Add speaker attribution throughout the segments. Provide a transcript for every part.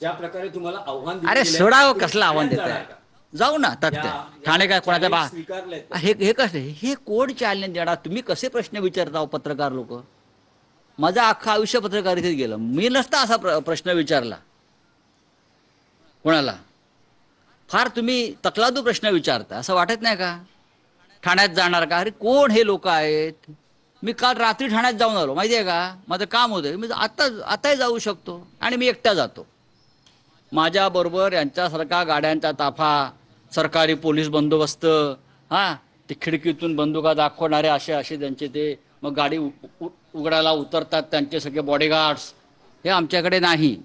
Speaker 1: ज्या प्रकारे तुम्हाला आव्हान
Speaker 2: अरे
Speaker 1: दिलं गेलंय
Speaker 2: सोडावं,
Speaker 1: तुम्ही
Speaker 2: कसलं आव्हान
Speaker 1: ठाण्यात
Speaker 2: देत
Speaker 1: जाणार
Speaker 2: आहे?
Speaker 1: का?
Speaker 2: जाऊ ना
Speaker 1: या
Speaker 2: तत्काळ.
Speaker 1: या
Speaker 2: ठाणे काय कोणाच्या
Speaker 1: चॅलेंज स्वीकारलंय का?
Speaker 2: हे कसं हे कोण चॅलेंज देणार? तुम्ही कसे प्रश्न विचारता हो पत्रकार लोक? माझं अख्खं आयुष्य पत्रकारितेत गेलं. मी नसता असा प्रश्न विचारला कोणाला. फार तुम्ही तकलादू प्रश्न विचारता, असं वाटत नाही का? ठाण्यात जाणार का? अरे कोण हे लोक आहेत? मी काल रात्री ठाण्यात जाऊन आलो, माहिती आहे का? माझं काम होतं, मी आताही जाऊ शकतो आणि मी एकटा जातो. माझ्याबरोबर यांच्यासारखा गाड्यांचा ताफा, सरकारी पोलीस बंदोबस्त, हां, ते खिडकीतून बंदुका दाखवणारे असे असे त्यांचे ते, मग गाडी उघडायला उतरतात त्यांचे सगळे बॉडीगार्ड्स, हे आमच्याकडे नाही.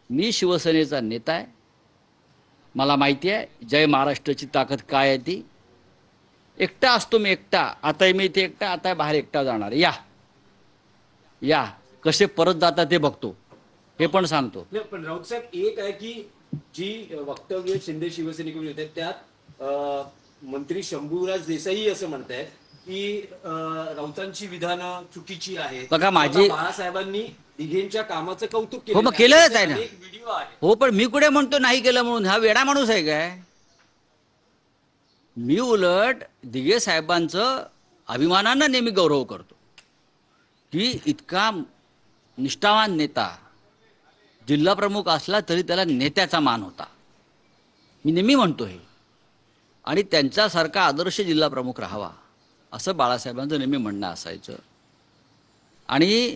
Speaker 2: मी शिवसेनेचा नेता आहे, मला माहिती आहे जय महाराष्ट्राची ताकद काय आहे ती. एकटा असतो मी, एकटा. आताही मी इथे एकटा, आता बाहेर एकटा जाणार. या या कसे परत जातात ते बघतो, हे पण सांगतो.
Speaker 1: पण राऊत साहेब, एक आहे की जी वक्तव्य शिंदे शिवसैनिकांनी होते त्यात मंत्री शंभूराज देसाई असं म्हणतायत की राऊतांची विधानं चुकीची आहेत.
Speaker 2: बघा माझी,
Speaker 1: बाळासाहेबांनी दिघेंच्या कामाचं कौतुक
Speaker 2: हो
Speaker 1: केलं
Speaker 2: मग केलंच आहे ना.
Speaker 1: व्हिडिओ आहे.
Speaker 2: हो पण मी कुठे म्हणतो नाही केलं म्हणून? हा वेडा माणूस आहे काय? मी उलट दिघे साहेबांचं अभिमानानं नेहमी गौरव करतो की इतका निष्ठावान नेता, जिल्हा प्रमुख असला तरी त्याला नेत्याचा मान होता. मी नेहमी म्हणतो हे. आणि त्यांच्यासारखा आदर्श जिल्हा प्रमुख राहावा असं बाळासाहेबांचं नेहमी म्हणणं असायचं. आणि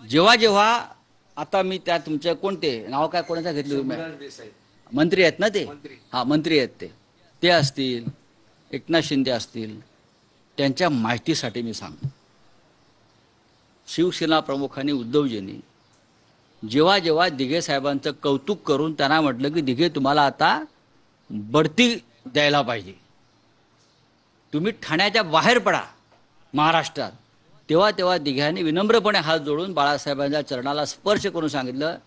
Speaker 2: जेव्हा जेव्हा आता मी त्या तुमच्या कोणते नाव काय कोणाचं घेतलं तुम्ही? मंत्री आहेत ना ते? हां, मंत्री आहेत ते असतील, एकनाथ शिंदे असतील, त्यांच्या माहितीसाठी मी सांगतो, शिवसेना प्रमुखांनी उद्धवजींनी जेव्हा जेव्हा दिघे साहेबांचं कौतुक करून त्यांना म्हटलं की दिघे तुम्हाला आता बढती द्यायला पाहिजे, तुम्ही ठाण्याच्या बाहेर पडा महाराष्ट्रात, तेव्हा तेव्हा दिघ्यांनी विनम्रपणे हात जोडून बाळासाहेबांच्या चरणाला स्पर्श करून सांगितलं,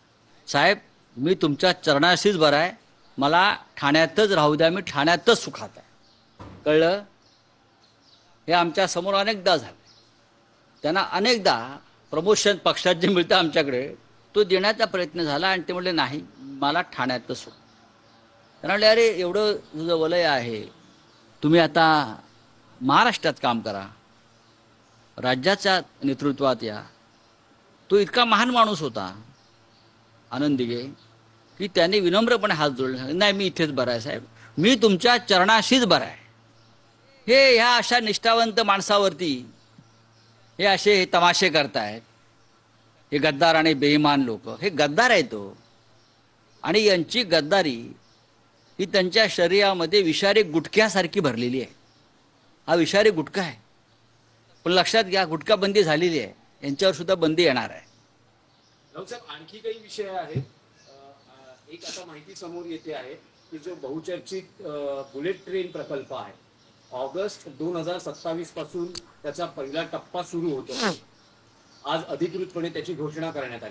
Speaker 2: साहेब मी तुमच्या चरणाशीच बरा आहे, मला ठाण्यातच राहू द्या, मी ठाण्यातच सुखात आहे. कळलं? हे आमच्या समोर अनेकदा झालं. त्यांना अनेकदा प्रमोशन पक्षात जे मिळतं आमच्याकडे तो देण्याचा प्रयत्न झाला आणि ते म्हटले नाही, मला ठाण्यातच सुख. त्यांना म्हटले अरे एवढं तुझं वलय आहे, तुम्ही आता महाराष्ट्रात काम करा, राज्याच्या नेतृत्वात या. तो इतका महान माणूस होता आनंद दिघे की त्यांनी विनम्रपणे हात जोडले, नाही मी इथेच बरा आहे साहेब, मी तुमच्या चरणाशीच बरा आहे. हे ह्या अशा निष्ठावंत माणसावरती हे असे तमाशे करतायत, हे गद्दार आणि बेईमान लोक. हे गद्दार आहेत तो, आणि यांची गद्दारी ही त्यांच्या शरीरामध्ये विषारी गुटख्यासारखी भरलेली आहे. हा विषारी गुटखा आहे, पण लक्षात घ्या गुटखा बंदी झालेली आहे, यांच्यावर सुद्धा बंदी येणार आहे.
Speaker 1: साहेब आणखी काही विषय आहेत. एक आता माहिती समोर येते आहे की जो बहुचर्चित बुलेट ट्रेन प्रकल्प आहे, ऑगस्ट 2027 पासून त्याचा पहिला टप्पा सुरू होतो. आज अधिकृतपणे त्याची घोषणा करण्यात आली.